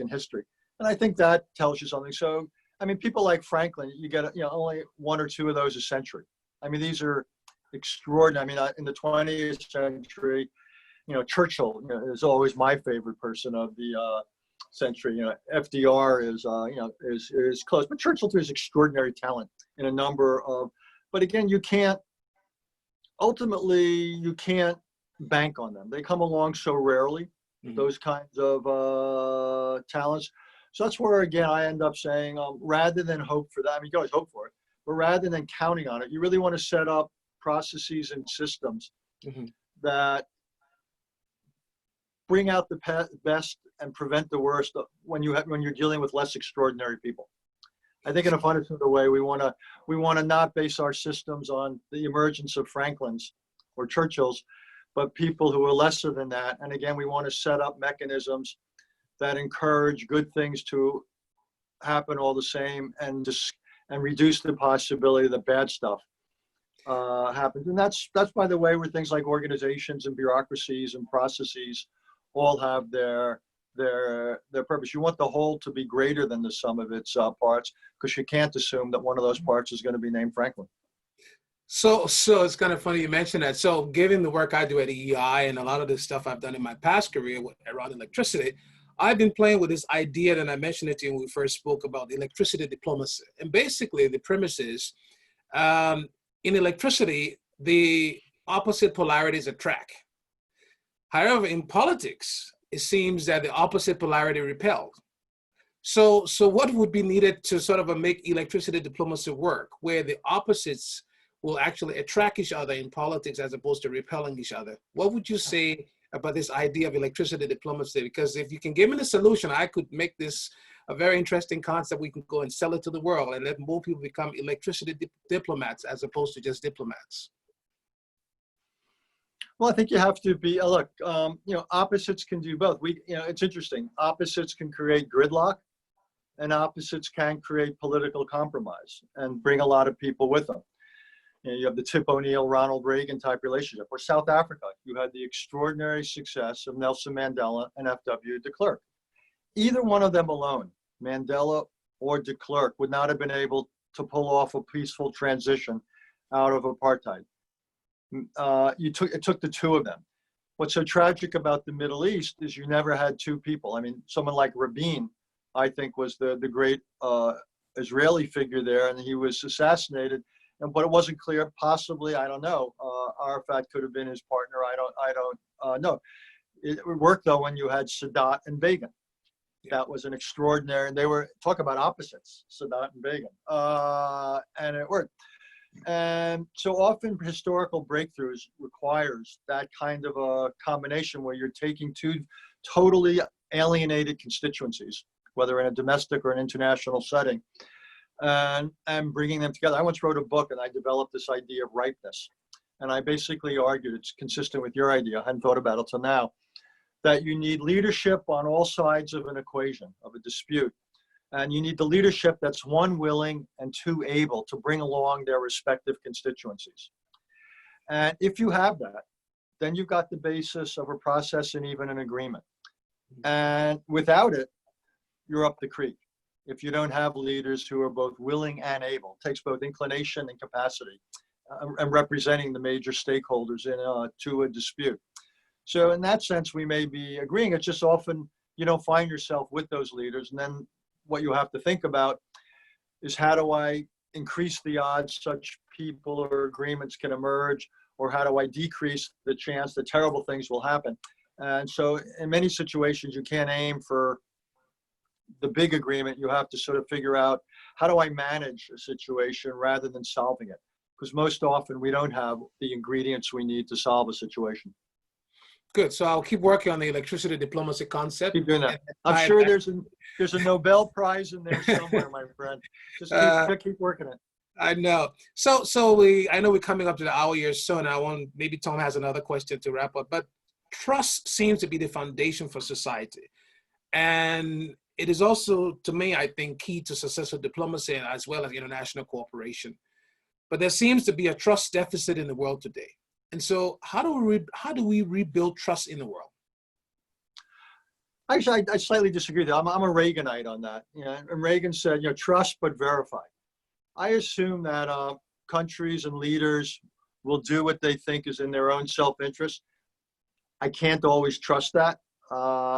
history. And I think that tells you something. So, I mean, people like Franklin, you get, you know, only one or two of those a century. I mean, these are extraordinary. I mean, in the 20th century, you know, Churchill, you know, is always my favorite person of the century. You know, FDR is, you know, is close, but Churchill through his extraordinary talent in a number of, but again, ultimately, you can't bank on them. They come along so rarely, those kinds of talents. So that's where, again, I end up saying, rather than hope for that, I mean, you can always hope for it, but rather than counting on it, you really want to set up processes and systems that bring out the best and prevent the worst when you're dealing with less extraordinary people. I think in a fundamental way, we want to not base our systems on the emergence of Franklin's or Churchill's, but people who are lesser than that. And again, we want to set up mechanisms that encourage good things to happen all the same, and reduce the possibility that bad stuff happens. And that's by the way, where things like organizations and bureaucracies and processes all have their purpose. You want the whole to be greater than the sum of its parts, because you can't assume that one of those parts is going to be named Franklin. So it's kind of funny you mentioned that. So given the work I do at EEI and a lot of the stuff I've done in my past career around electricity, I've been playing with this idea that I mentioned it to you when we first spoke about electricity diplomacy. And basically the premise is, in electricity, the opposite polarities attract. However, in politics, it seems that the opposite polarity repelled. So what would be needed to sort of make electricity diplomacy work, where the opposites will actually attract each other in politics as opposed to repelling each other? What would you say about this idea of electricity diplomacy? Because if you can give me the solution, I could make this a very interesting concept. We can go and sell it to the world and let more people become electricity diplomats as opposed to just diplomats. Well, I think you have to be, look, you know, opposites can do both. You know, it's interesting. Opposites can create gridlock, and opposites can create political compromise and bring a lot of people with them. You know, you have the Tip O'Neill, Ronald Reagan type relationship. Or South Africa, you had the extraordinary success of Nelson Mandela and F.W. de Klerk. Either one of them alone, Mandela or de Klerk, would not have been able to pull off a peaceful transition out of apartheid. It took the two of them. What's so tragic about the Middle East is you never had two people. I mean, someone like Rabin, I think, was the great Israeli figure there, and he was assassinated. But it wasn't clear. Possibly, I don't know. Arafat could have been his partner. I don't know. It worked though when you had Sadat and Begin. That was an extraordinary. And they were, talk about opposites, Sadat and Begin, and it worked. And so often historical breakthroughs requires that kind of a combination where you're taking two totally alienated constituencies, whether in a domestic or an international setting, and bringing them together. I once wrote a book and I developed this idea of ripeness. And I basically argued, it's consistent with your idea, I hadn't thought about it till now, that you need leadership on all sides of an equation, of a dispute. And you need the leadership that's one, willing, and two, able to bring along their respective constituencies. And if you have that, then you've got the basis of a process and even an agreement. And without it, you're up the creek. if you don't have leaders who are both willing and able. It takes both inclination and capacity, and representing the major stakeholders to a dispute. So in that sense, we may be agreeing. It's just often you don't find yourself with those leaders. And then what you have to think about is, how do I increase the odds such people or agreements can emerge, or how do I decrease the chance that terrible things will happen? And so in many situations, you can't aim for the big agreement. You have to sort of figure out, how do I manage a situation rather than solving it? Because most often we don't have the ingredients we need to solve a situation. Good. So I'll keep working on the electricity diplomacy concept. Keep doing that. I'm sure there's a Nobel Prize in there somewhere, my friend. Just keep working it. I know. So I know we're coming up to the hour here soon. Maybe Tom has another question to wrap up, but trust seems to be the foundation for society. And it is also, to me, I think, key to successful diplomacy as well as international cooperation. But there seems to be a trust deficit in the world today. And so how do we rebuild trust in the world? Actually, I slightly disagree with you. I'm a Reaganite on that. And Reagan said, trust but verify. I assume that countries and leaders will do what they think is in their own self-interest. I can't always trust that.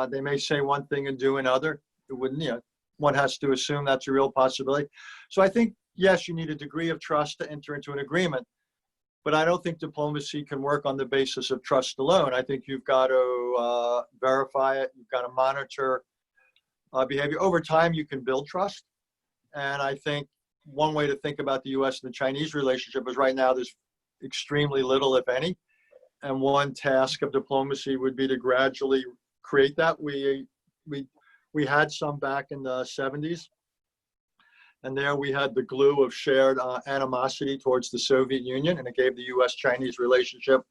They may say one thing and do another. It wouldn't, one has to assume that's a real possibility. So I think, yes, you need a degree of trust to enter into an agreement, but I don't think diplomacy can work on the basis of trust alone. I think you've got to verify it. You've got to monitor behavior. Over time, you can build trust. And I think one way to think about the U.S. and the Chinese relationship is, right now there's extremely little, if any. And one task of diplomacy would be to gradually create that. We had some back in the 70s. And there we had the glue of shared animosity towards the Soviet Union, and it gave the U.S.-Chinese relationship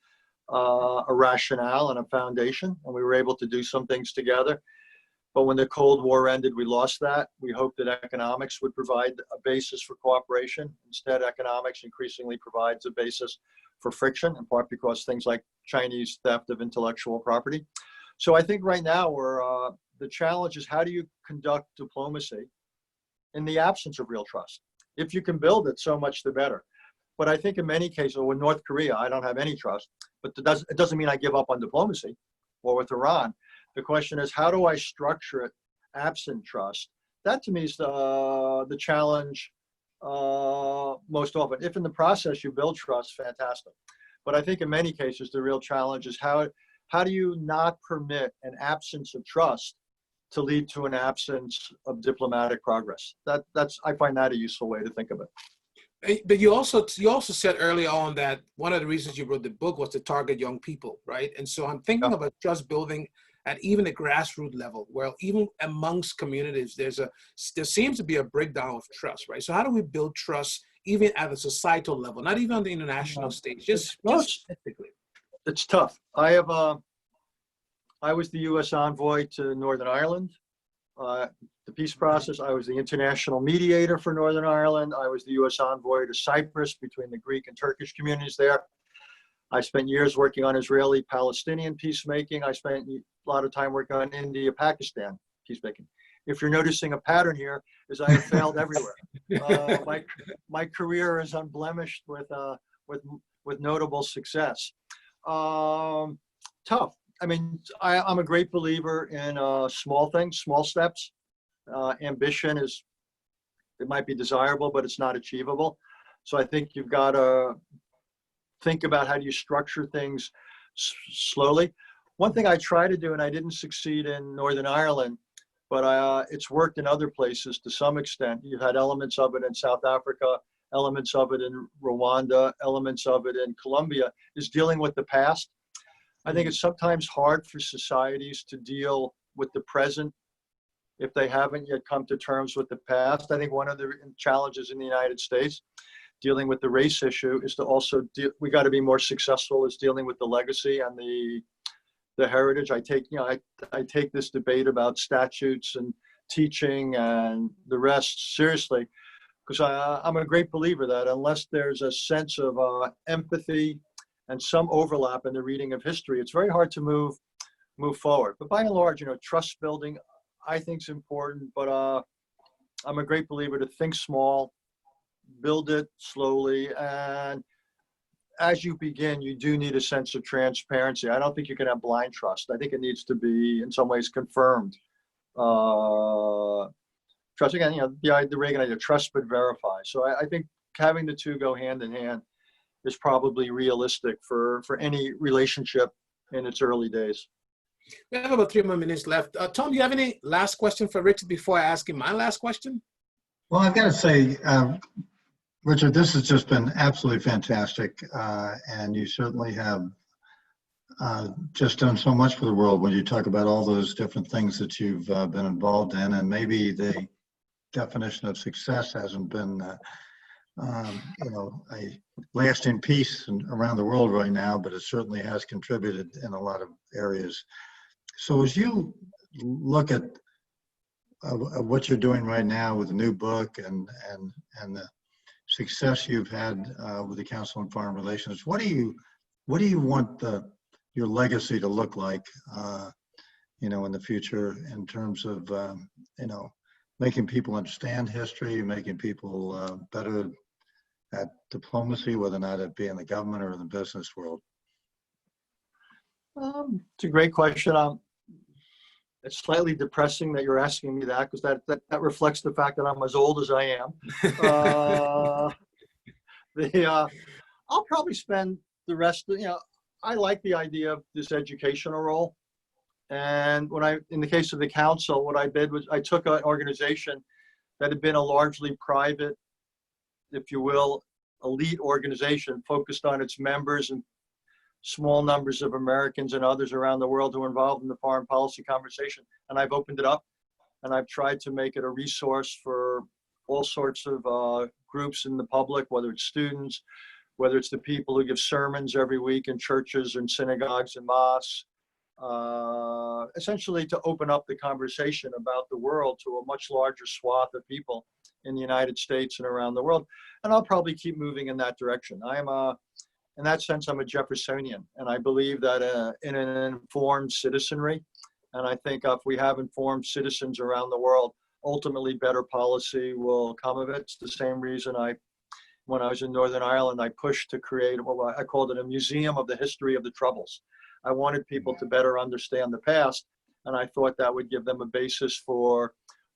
a rationale and a foundation, and we were able to do some things together. But when the Cold War ended, we lost that. We hoped that economics would provide a basis for cooperation. Instead, economics increasingly provides a basis for friction, in part because things like Chinese theft of intellectual property. So I think right now the challenge is, how do you conduct diplomacy in the absence of real trust? If you can build it, so much the better. But I think in many cases, with North Korea, I don't have any trust, but it doesn't mean I give up on diplomacy. Or with Iran, the question is, how do I structure it absent trust? That to me is the challenge most often. If in the process you build trust, fantastic. But I think in many cases, the real challenge is, how do you not permit an absence of trust to lead to an absence of diplomatic progress? I find that a useful way to think of it. But you also said early on that one of the reasons you wrote the book was to target young people, right? And so I'm thinking about trust building at even the grassroots level, where even amongst communities, there seems to be a breakdown of trust, right? So how do we build trust even at a societal level, not even on the international stage, just specifically? It's tough. I was the U.S. envoy to Northern Ireland, the peace process. I was the international mediator for Northern Ireland. I was the U.S. envoy to Cyprus, between the Greek and Turkish communities there. I spent years working on Israeli-Palestinian peacemaking. I spent a lot of time working on India-Pakistan peacemaking. If you're noticing a pattern here, is I have failed everywhere. My career is unblemished with notable success. Tough. I mean, I'm a great believer in small things, small steps. Ambition it might be desirable, but it's not achievable. So I think you've got to think about, how do you structure things slowly. One thing I try to do, and I didn't succeed in Northern Ireland, but it's worked in other places to some extent. You've had elements of it in South Africa, elements of it in Rwanda, elements of it in Colombia, is dealing with the past. I think it's sometimes hard for societies to deal with the present if they haven't yet come to terms with the past. I think one of the challenges in the United States, dealing with the race issue, is to also we got to be more successful as dealing with the legacy and the heritage. I take this debate about statutes and teaching and the rest seriously, because I'm a great believer that unless there's a sense of empathy and some overlap in the reading of history, it's very hard to move forward. But by and large, trust building, I think, is important. But I'm a great believer to think small, build it slowly, and as you begin, you do need a sense of transparency. I don't think you can have blind trust. I think it needs to be, in some ways, confirmed. Trust, again, the Reagan idea, trust but verify. So I think having the two go hand in hand is probably realistic for any relationship in its early days. We have about 3 more minutes left. Tom, do you have any last question for Richard before I ask him my last question? Well, I've got to say, Richard, this has just been absolutely fantastic, and you certainly have just done so much for the world when you talk about all those different things that you've been involved in, and maybe the definition of success hasn't been, a lasting peace around the world right now, but it certainly has contributed in a lot of areas. So as you look at what you're doing right now with the new book and the success you've had with the Council on Foreign Relations, what do you want your legacy to look like, in the future in terms of, making people understand history, making people better at diplomacy, whether or not it be in the government or in the business world? It's a great question. It's slightly depressing that you're asking me that, because that reflects the fact that I'm as old as I am. I'll probably spend the rest of, I like the idea of this educational role. And in the case of the council, what I did was I took an organization that had been a largely private, if you will, elite organization focused on its members and small numbers of Americans and others around the world who are involved in the foreign policy conversation. And I've opened it up, and I've tried to make it a resource for all sorts of groups in the public, whether it's students, whether it's the people who give sermons every week in churches and synagogues and mosques, essentially to open up the conversation about the world to a much larger swath of people in the United States and around the world. And I'll probably keep moving in that direction. In that sense, I'm a Jeffersonian, and I believe that in an informed citizenry, and I think if we have informed citizens around the world, ultimately better policy will come of it. It's the same reason when I was in Northern Ireland, I pushed to create what I called it a museum of the history of the Troubles. I wanted people to better understand the past, and I thought that would give them a basis for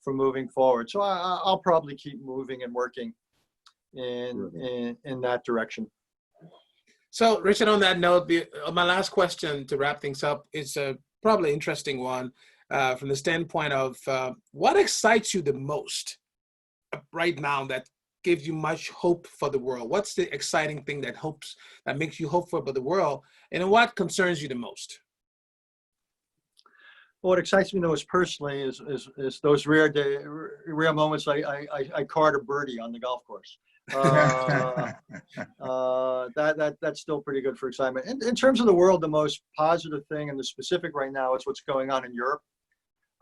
moving forward. So I'll probably keep moving and working in that direction. So, Richard, on that note, my last question to wrap things up is a probably interesting one from the standpoint of what excites you the most right now that gives you much hope for the world? What's the exciting thing that makes you hopeful about the world? And what concerns you the most? What excites me the most personally is those rare moments I card a birdie on the golf course. That's still pretty good for excitement. In terms of the world, the most positive thing and the specific right now is what's going on in Europe.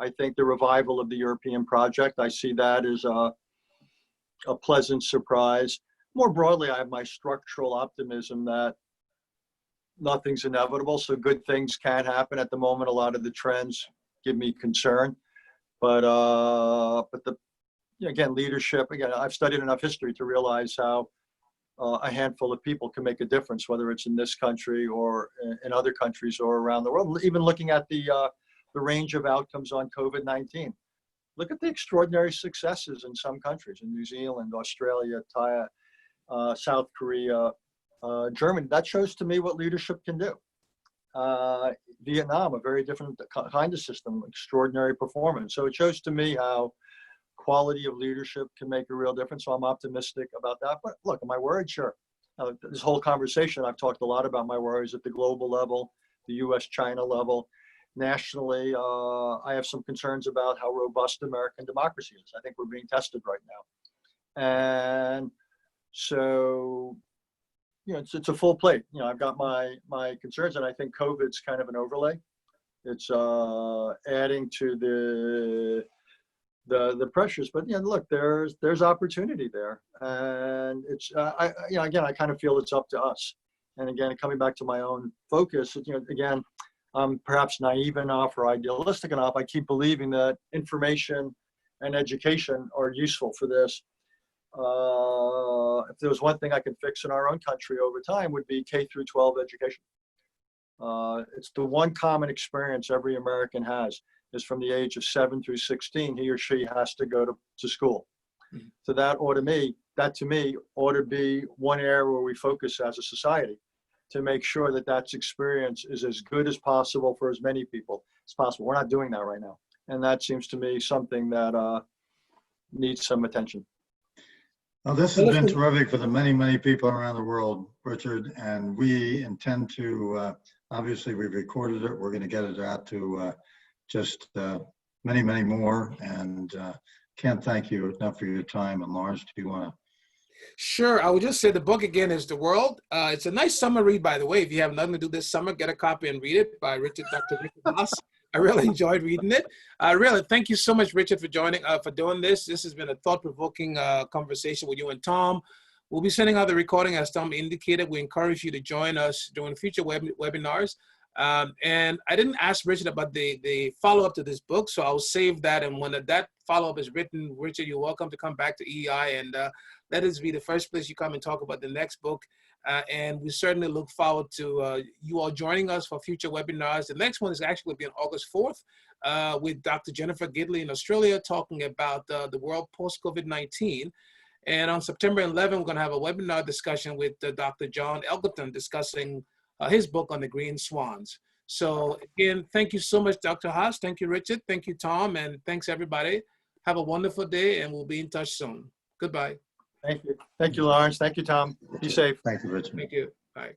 I think the revival of the European project, I see that as a pleasant surprise. More broadly, I have my structural optimism that nothing's inevitable, so good things can happen. At the moment, a lot of the trends give me concern, but again, leadership. Again, I've studied enough history to realize how a handful of people can make a difference, whether it's in this country or in other countries or around the world. Even looking at the range of outcomes on COVID-19. Look at the extraordinary successes in some countries, in New Zealand, Australia, South Korea, Germany. That shows to me what leadership can do. Vietnam, a very different kind of system, extraordinary performance. So it shows to me how quality of leadership can make a real difference. So I'm optimistic about that. But look, am I worried? Sure. This whole conversation, I've talked a lot about my worries at the global level, the US-China level. Nationally, I have some concerns about how robust American democracy is. I think we're being tested right now. And so, it's a full plate. I've got my concerns, and I think COVID's kind of an overlay. It's adding to the pressures, but look, there's opportunity there, and it's again, I kind of feel it's up to us. And again, coming back to my own focus, again, I'm perhaps naive enough or idealistic enough. I keep believing that information and education are useful for this. If there was one thing I can fix in our own country over time, would be K through 12 education. It's the one common experience every American has, is from the age of 7 through 16, he or she has to go to school. Mhm. So that to me ought to be one area where we focus as a society, to make sure that that experience is as good as possible for as many people as possible. We're not doing that right now. And that seems to me something that needs some attention. Well, this has been terrific for the many, many people around the world, Richard, and we intend to, obviously we've recorded it. We're going to get it out to just many, many more. And can't thank you enough for your time. And Lawrence, do you want to? Sure. I would just say the book again is The World. It's a nice summer read, by the way. If you have nothing to do this summer, get a copy and read it by Dr. Richard Haass. I really enjoyed reading it. Really, thank you so much, Richard, for joining, for doing this. This has been a thought-provoking conversation with you and Tom. We'll be sending out the recording, as Tom indicated. We encourage you to join us during future webinars. And I didn't ask Richard about the follow-up to this book, so I'll save that. And when that follow-up is written, Richard, you're welcome to come back to EEI, and let us be the first place you come and talk about the next book. And we certainly look forward to you all joining us for future webinars. The next one is actually be on August 4th with Dr. Jennifer Gidley in Australia, talking about the world post-COVID-19. And on September 11th, we're going to have a webinar discussion with Dr. John Elgerton discussing his book on the green swans. So again, thank you so much, Dr. Haass. Thank you, Richard. Thank you, Tom. And thanks, everybody. Have a wonderful day, and we'll be in touch soon. Goodbye. Thank you. Thank you, Lawrence. Thank you, Tom. Be safe. Thank you, Richard. Thank you. Bye.